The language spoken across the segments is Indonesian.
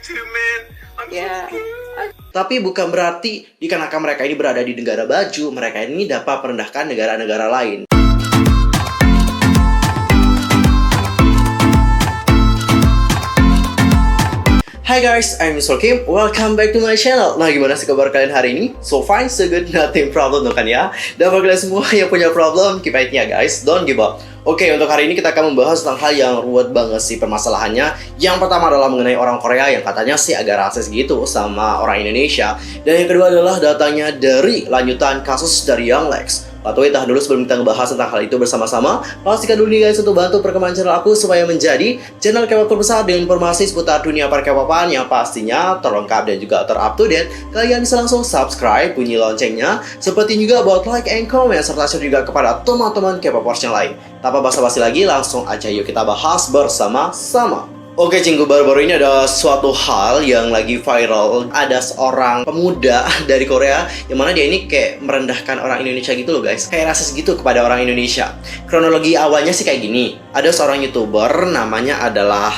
YouTube, man. I'm so scared. Tapi bukan berarti dikarenakan mereka ini berada di negara baju, mereka ini dapat merendahkan negara-negara lain. Hi guys, I'm Mr. Kim. Welcome back to my channel. Nah, gimana sih kabar kalian hari ini? So fine, so good, nothing problem kan ya? Dan bagi kalian semua yang punya problem, keep fighting ya guys, don't give up. Oke, untuk hari ini kita akan membahas tentang hal yang ruwet banget sih permasalahannya. Yang pertama adalah mengenai orang Korea yang katanya sih agak rasis gitu sama orang Indonesia. Dan yang kedua adalah datangnya dari lanjutan kasus dari Young Lex. Tapi tahan dulu sebelum kita ngebahas tentang hal itu bersama-sama. Pastikan dulu nih guys untuk bantu perkembangan channel aku supaya menjadi channel K-pop terbesar dengan informasi seputar dunia per K-popan yang pastinya terlengkap dan juga ter-up to date. Kalian bisa langsung subscribe, bunyi loncengnya, seperti juga buat like and comment, serta share juga kepada teman-teman K-popers yang lain. Tanpa basa-basi lagi, langsung aja yuk kita bahas bersama-sama. Oke cinggu, baru-baru ini ada suatu hal yang lagi viral. Ada seorang pemuda dari Korea yang mana dia ini kayak merendahkan orang Indonesia gitu loh guys. Kayak rasis gitu kepada orang Indonesia. Kronologi awalnya sih kayak gini. Ada seorang YouTuber namanya adalah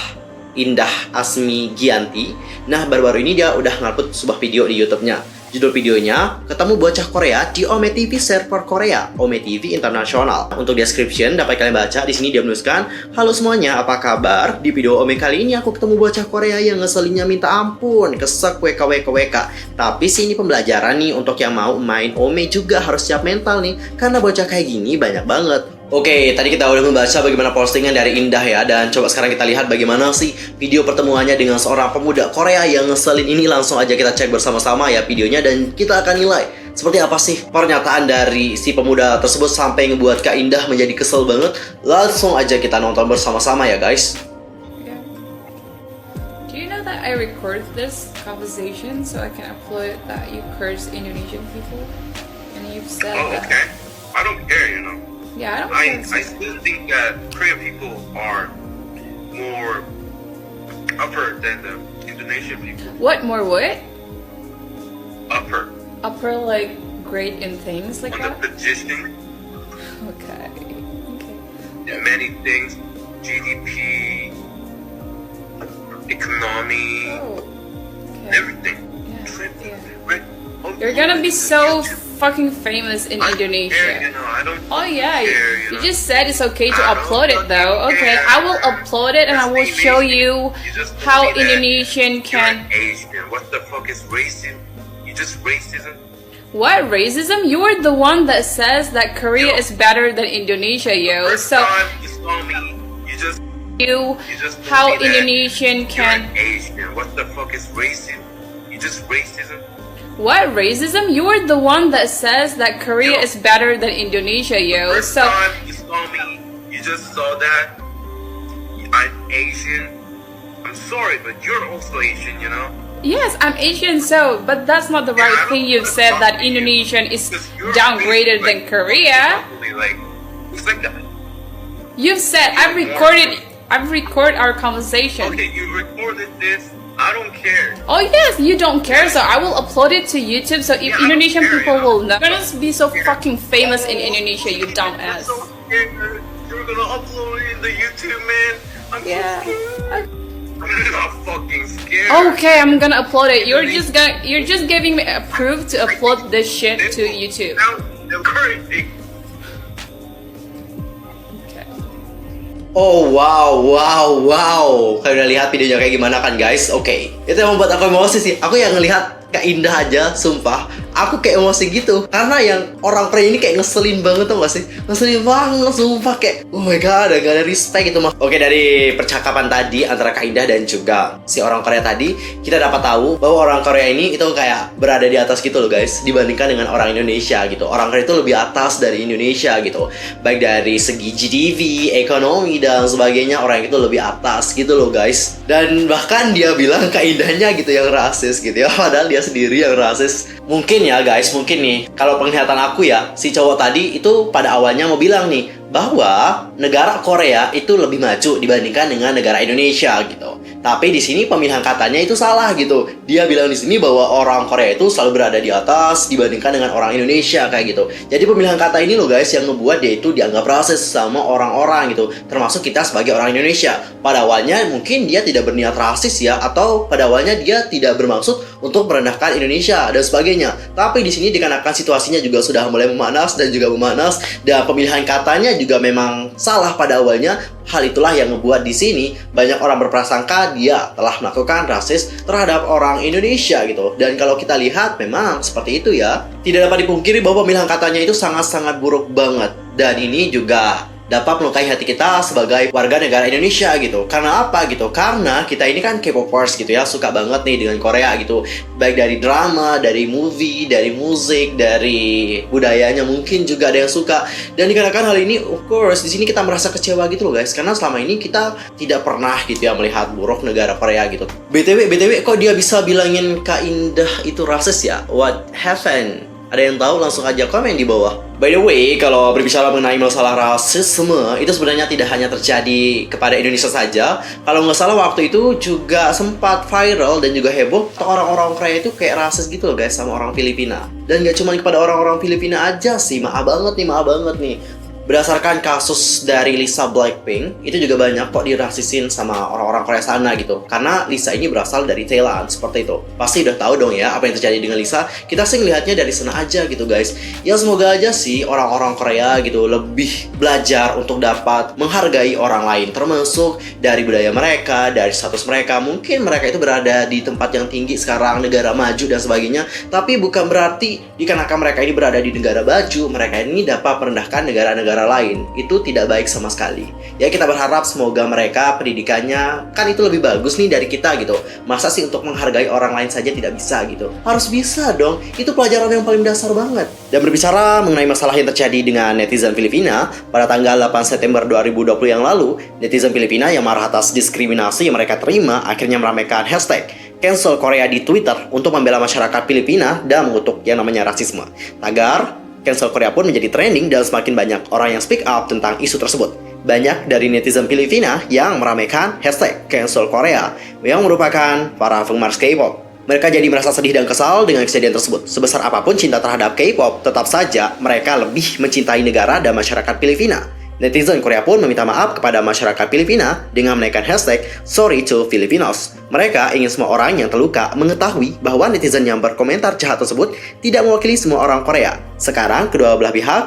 Indah Asmi Gianti. Nah, baru-baru ini dia udah ngupload sebuah video di YouTube-nya. Judul videonya, ketemu bocah Korea di Ome TV server Korea, Ome TV Internasional. Untuk description dapat kalian baca, di sini dia menuliskan, "Halo semuanya, apa kabar? Di video Ome kali ini aku ketemu bocah Korea yang ngeselinnya minta ampun, kesek WKWKWK. Tapi sih ini pembelajaran nih untuk yang mau main Ome juga harus siap mental nih, karena bocah kayak gini banyak banget." Oke, tadi kita udah membaca bagaimana postingan dari Indah ya. Dan coba sekarang kita lihat bagaimana sih video pertemuannya dengan seorang pemuda Korea yang ngeselin ini. Langsung aja kita cek bersama-sama ya videonya dan kita akan nilai seperti apa sih pernyataan dari si pemuda tersebut sampai ngebuat Kak Indah menjadi kesel banget. Langsung aja kita nonton bersama-sama ya guys. Do you know that I record this conversation so I can upload that you curse Indonesian people? And you've said Oh, that. okay. I don't care, you know. Yeah, I don't I care. still think that Korean people are more upper than the Indonesian people. What more what? Upper Upper like great in things like on that? the position, Okay. Okay. many things, GDP, economy, Oh. Okay. everything. Yeah. You're You're gonna be so fucking famous in Care, you Indonesia. know, I don't Oh yeah, care, you know. just said it's okay to I don't upload it though. fucking Okay, care. I will upload it and I will Just show be you You just told how me that Indonesian you're can. an Asian. What the fuck is racism? You just racism? What racism? You're the one that says that Korea Yo. is better than Indonesia, yo. First So time you saw me, you just you told how me that Indonesian you're can. an Asian. What the fuck is racism? You just racism? What racism? You're the one that says that Korea Yo. is better than Indonesia, yo. First So time you saw me, you just saw that I'm Asian. I'm sorry, but you're also Asian, you know? yes, I'm Asian, so but that's not the right I don't thing you've wanna said talk that to you Indonesian is because you're downgraded like, than Korea. Like, it's like that. You've said I've record our conversation. Okay, you recorded this. I don't care. Oh yes, you don't care, so I will upload it to YouTube so if Yeah, I don't Indonesian care, people you know. will know. You're gonna be so fucking famous in Indonesia, you dumbass. I'm so scared. You're gonna upload it in the YouTube, man. I'm so scared. I'm not fucking scared. Okay, I'm gonna upload it. You're just giving me a proof to upload this shit to YouTube. Now, crazy. Okay. Oh wow. Kalian udah lihat videonya kayak gimana kan guys? Oke, itu yang membuat aku emosi sih. Aku yang ngelihat Kak Indah aja, sumpah aku kayak emosi gitu. Karena yang orang Korea ini kayak ngeselin banget tuh gak sih? Ngeselin banget, sumpah kayak oh my god, gak ada respect gitu mas. Oke, dari percakapan tadi antara Kak Indah dan juga si orang Korea tadi, kita dapat tahu bahwa orang Korea ini itu kayak berada di atas gitu loh guys, dibandingkan dengan orang Indonesia gitu. Orang Korea itu lebih atas dari Indonesia gitu, baik dari segi GDP, ekonomi dan sebagainya. Orang itu lebih atas gitu loh guys. Dan bahkan dia bilang Kak Indahnya gitu yang rasis gitu ya, padahal dia sendiri yang rasis. Mungkin ya guys, mungkin nih kalau penglihatan aku ya, si cowok tadi itu pada awalnya mau bilang nih bahwa negara Korea itu lebih maju dibandingkan dengan negara Indonesia gitu. Tapi di sini pemilihan katanya itu salah gitu. Dia bilang di sini bahwa orang Korea itu selalu berada di atas dibandingkan dengan orang Indonesia kayak gitu. Jadi pemilihan kata ini loh guys yang ngebuat dia itu dianggap rasis sama orang-orang gitu, termasuk kita sebagai orang Indonesia. Pada awalnya mungkin dia tidak berniat rasis ya, atau pada awalnya dia tidak bermaksud untuk merendahkan Indonesia dan sebagainya. Tapi di sini dikarenakan situasinya juga sudah mulai memanas dan pemilihan katanya juga memang salah pada awalnya. Hal itulah yang membuat di sini banyak orang berprasangka dia telah melakukan rasis terhadap orang Indonesia gitu. Dan kalau kita lihat memang seperti itu ya. Tidak dapat dipungkiri bahwa pemilihan katanya itu sangat-sangat buruk banget. Dan ini juga dapat melukai hati kita sebagai warga negara Indonesia gitu. Karena apa gitu? Karena kita ini kan K-popers gitu ya, suka banget nih dengan Korea gitu. Baik dari drama, dari movie, dari musik, dari budayanya mungkin juga ada yang suka. Dan dikarenakan hal ini, of course, di sini kita merasa kecewa gitu loh guys. Karena selama ini kita tidak pernah gitu ya melihat buruk negara Korea gitu. BTW kok dia bisa bilangin Kak Indah itu rasis ya? What happened? Ada yang tahu? Langsung aja komen di bawah. By the way, kalau berbicara mengenai masalah rasisme, itu sebenarnya tidak hanya terjadi kepada Indonesia saja. Kalau nggak salah waktu itu juga sempat viral dan juga heboh. Orang-orang Korea itu kayak rasis gitu loh guys sama orang Filipina. Dan nggak cuma kepada orang-orang Filipina aja sih, maaf banget nih. Berdasarkan kasus dari Lisa Blackpink, itu juga banyak kok dirasisin sama orang-orang Korea sana gitu. Karena Lisa ini berasal dari Thailand, seperti itu. Pasti udah tahu dong ya apa yang terjadi dengan Lisa. Kita sih ngelihatnya dari sana aja gitu guys. Ya semoga aja sih orang-orang Korea gitu lebih belajar untuk dapat menghargai orang lain. Termasuk dari budaya mereka, dari status mereka. Mungkin mereka itu berada di tempat yang tinggi sekarang, negara maju dan sebagainya. Tapi bukan berarti dikarenakan mereka ini berada di negara maju, mereka ini dapat merendahkan negara-negara lain. Itu tidak baik sama sekali. Ya kita berharap semoga mereka pendidikannya kan itu lebih bagus nih dari kita gitu. Masa sih untuk menghargai orang lain saja tidak bisa gitu? Harus bisa dong. Itu pelajaran yang paling dasar banget. Dan berbicara mengenai masalah yang terjadi dengan netizen Filipina, pada tanggal 8 September 2020 yang lalu, netizen Filipina yang marah atas diskriminasi yang mereka terima akhirnya meramaikan hashtag Cancel Korea di Twitter untuk membela masyarakat Filipina dan mengutuk yang namanya rasisme. Tagar Cancel Korea pun menjadi trending dan semakin banyak orang yang speak up tentang isu tersebut. Banyak dari netizen Filipina yang meramaikan hashtag Cancel Korea yang merupakan para penggemar K-pop. Mereka jadi merasa sedih dan kesal dengan kejadian tersebut. Sebesar apapun cinta terhadap K-pop, tetap saja mereka lebih mencintai negara dan masyarakat Filipina. Netizen Korea pun meminta maaf kepada masyarakat Filipina dengan menaikkan hashtag Sorry to Filipinos. Mereka ingin semua orang yang terluka mengetahui bahwa netizen yang berkomentar jahat tersebut tidak mewakili semua orang Korea. Sekarang kedua belah pihak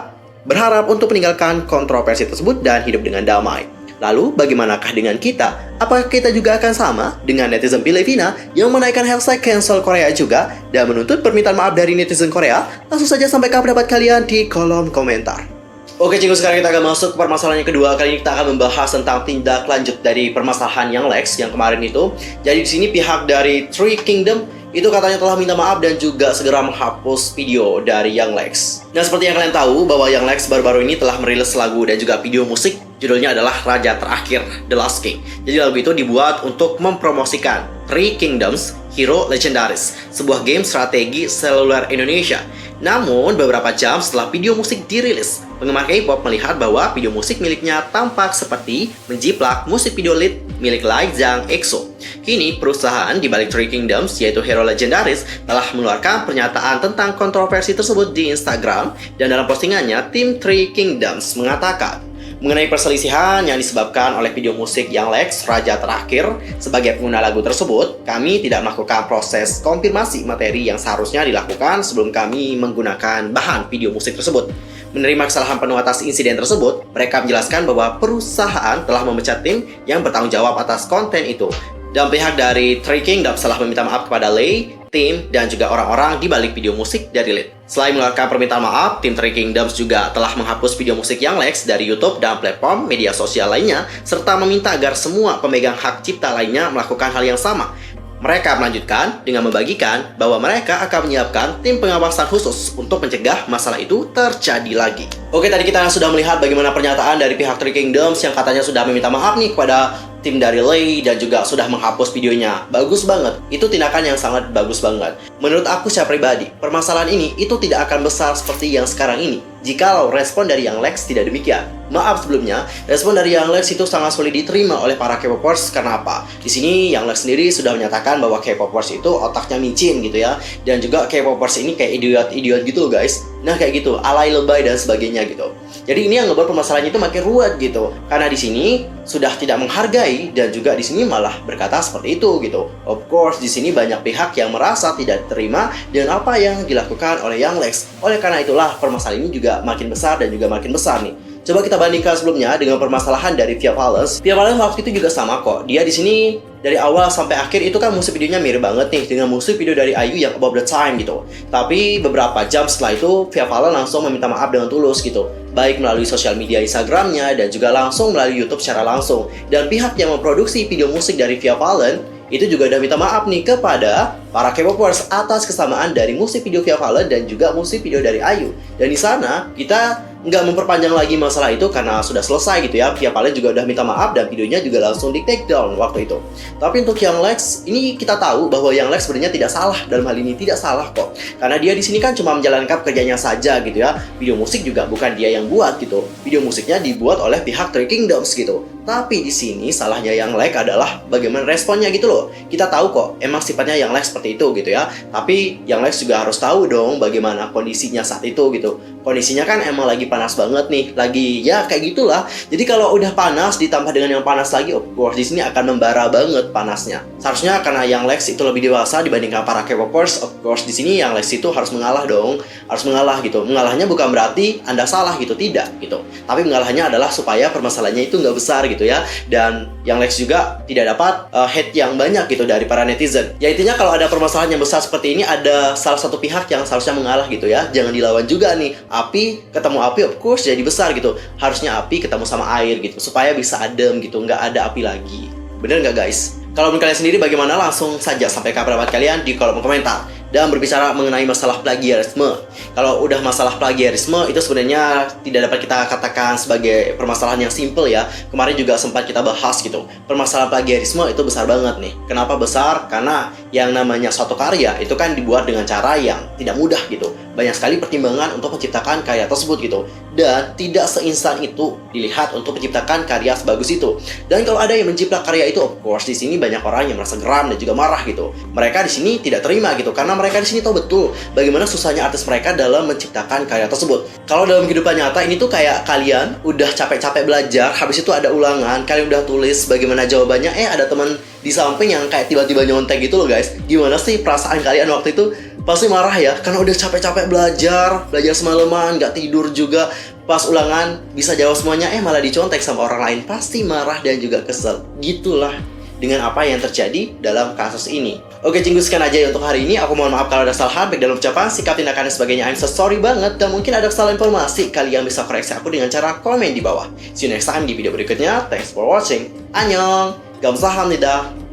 berharap untuk meninggalkan kontroversi tersebut dan hidup dengan damai. Lalu bagaimanakah dengan kita? Apakah kita juga akan sama dengan netizen Filipina yang menaikkan hashtag Cancel Korea juga dan menuntut permintaan maaf dari netizen Korea? Langsung saja sampaikan pendapat kalian di kolom komentar. Oke cikgu, sekarang kita akan masuk ke permasalahan yang kedua. Kali ini kita akan membahas tentang tindak lanjut dari permasalahan Young Lex yang kemarin itu. Jadi di sini pihak dari Three Kingdom itu katanya telah minta maaf dan juga segera menghapus video dari Young Lex. Nah seperti yang kalian tahu bahwa Young Lex baru-baru ini telah merilis lagu dan juga video musik. Judulnya adalah Raja Terakhir, The Last King. Jadi lagu itu dibuat untuk mempromosikan Three Kingdoms Hero Legendaris, sebuah game strategi seluler Indonesia. Namun beberapa jam setelah video musik dirilis, penggemar K-pop melihat bahwa video musik miliknya tampak seperti menjiplak musik video lead milik Lee Jang EXO. Kini perusahaan di balik Three Kingdoms yaitu Hero Legendaris telah mengeluarkan pernyataan tentang kontroversi tersebut di Instagram, dan dalam postingannya tim Three Kingdoms mengatakan mengenai perselisihan yang disebabkan oleh video musik Young Lex Raja Terakhir. Sebagai pengguna lagu tersebut, kami tidak melakukan proses konfirmasi materi yang seharusnya dilakukan sebelum kami menggunakan bahan video musik tersebut. Menerima kesalahan penuh atas insiden tersebut, mereka menjelaskan bahwa perusahaan telah memecat tim yang bertanggung jawab atas konten itu. Dan pihak dari Three Kingdoms telah meminta maaf kepada Lee, tim, dan juga orang-orang di balik video musik dari lead. Selain mengeluarkan permintaan maaf, tim Three Kingdoms juga telah menghapus video musik Young Lex dari YouTube dan platform media sosial lainnya, serta meminta agar semua pemegang hak cipta lainnya melakukan hal yang sama. Mereka melanjutkan dengan membagikan bahwa mereka akan menyiapkan tim pengawasan khusus untuk mencegah masalah itu terjadi lagi. Oke, tadi kita sudah melihat bagaimana pernyataan dari pihak Three Kingdoms yang katanya sudah meminta maaf nih kepada tim dari Lee dan juga sudah menghapus videonya. Bagus banget. Itu tindakan yang sangat bagus banget. Menurut aku secara pribadi, permasalahan ini itu tidak akan besar seperti yang sekarang ini jikalau respon dari Young Lex tidak demikian. Maaf sebelumnya, respon dari Young Lex itu sangat sulit diterima oleh para K-popers karena apa? Di sini Young Lex sendiri sudah menyatakan bahwa K-popers itu otaknya micin gitu ya. Dan juga K-popers ini kayak idiot-idiot gitu loh guys. Nah kayak gitu, alay lebay dan sebagainya gitu. Jadi ini yang ngebuat permasalahannya itu makin ruwet gitu. Karena di sini sudah tidak menghargai dan juga di sini malah berkata seperti itu gitu. Of course di sini banyak pihak yang merasa tidak terima dengan apa yang dilakukan oleh Young Lex. Oleh karena itulah permasalahan ini juga makin besar dan juga makin besar nih. Coba kita bandingkan sebelumnya dengan permasalahan dari Via Valence. Via Valence waktu itu juga sama kok. Dia di sini dari awal sampai akhir itu kan musik videonya mirip banget nih dengan musik video dari IU yang About the Time gitu. Tapi beberapa jam setelah itu Via Valence langsung meminta maaf dengan tulus gitu. Baik melalui sosial media Instagramnya dan juga langsung melalui YouTube secara langsung. Dan pihak yang memproduksi video musik dari Via Valence itu juga udah minta maaf nih kepada para K-popers atas kesamaan dari musik video Via Valence dan juga musik video dari IU. Dan di sana kita nggak memperpanjang lagi masalah itu karena sudah selesai gitu ya. Via Valence juga udah minta maaf dan videonya juga langsung di take down waktu itu. Tapi untuk Young Lex, ini kita tahu bahwa Young Lex sebenarnya tidak salah dalam hal ini, tidak salah kok. Karena dia di sini kan cuma menjalankan kerjanya saja gitu ya. Video musik juga bukan dia yang buat gitu. Video musiknya dibuat oleh pihak Three Kingdoms gitu. Tapi di sini salahnya Young Lex adalah bagaimana responnya gitu loh. Kita tahu kok emang sifatnya Young Lex seperti itu gitu ya. Tapi Young Lex juga harus tahu dong bagaimana kondisinya saat itu gitu. Kondisinya kan emang lagi panas banget nih, lagi ya kayak gitulah. Jadi kalau udah panas ditambah dengan yang panas lagi, of course di sini akan membara banget panasnya. Seharusnya karena Young Lex itu lebih dewasa dibandingkan para K-popers, of course di sini Young Lex itu harus mengalah dong, harus mengalah gitu. Mengalahnya bukan berarti Anda salah gitu, tidak gitu. Tapi mengalahnya adalah supaya permasalahannya itu nggak besar gitu ya. Dan Young Lex juga tidak dapat hate yang banyak gitu dari para netizen. Ya intinya kalau ada permasalahan yang besar seperti ini, ada salah satu pihak yang seharusnya mengalah gitu ya. Jangan dilawan juga nih. Api ketemu api of course jadi besar gitu. Harusnya api ketemu sama air gitu supaya bisa adem gitu, nggak ada api lagi. Bener nggak guys? Kalau menurut kalian sendiri bagaimana? Langsung saja sampaikan pendapat kalian di kolom komentar. Dan berbicara mengenai masalah plagiarisme, kalau udah masalah plagiarisme itu sebenarnya tidak dapat kita katakan sebagai permasalahan yang simple ya. Kemarin juga sempat kita bahas gitu. Permasalahan plagiarisme itu besar banget nih. Kenapa besar? Karena yang namanya suatu karya itu kan dibuat dengan cara yang tidak mudah gitu. Banyak sekali pertimbangan untuk menciptakan karya tersebut gitu. Dan tidak seinstan itu dilihat untuk menciptakan karya sebagus itu. Dan kalau ada yang menciplak karya itu, of course di sini banyak orang yang merasa geram dan juga marah gitu. Mereka di sini tidak terima gitu karena mereka di sini tahu betul bagaimana susahnya artis mereka dalam menciptakan karya tersebut. Kalau dalam kehidupan nyata ini tuh kayak kalian udah capek-capek belajar, habis itu ada ulangan, kalian udah tulis bagaimana jawabannya, ada teman di samping yang kayak tiba-tiba nyontek gitu loh guys. Gimana sih perasaan kalian waktu itu? Pasti marah ya, karena udah capek-capek belajar semalaman, nggak tidur juga. Pas ulangan bisa jawab semuanya, malah dicontek sama orang lain. Pasti marah dan juga kesel. Gitulah dengan apa yang terjadi dalam kasus ini. Oke, cinggu sekian aja ya untuk hari ini. Aku mohon maaf kalau ada kesalahan baik dalam ucapan, sikap, tindakan, dan sebagainya. I'm so sorry banget. Dan mungkin ada kesalahan informasi, kalian bisa koreksi aku dengan cara komen di bawah. See you next time di video berikutnya. Thanks for watching. Annyeong. Gamsahamnida.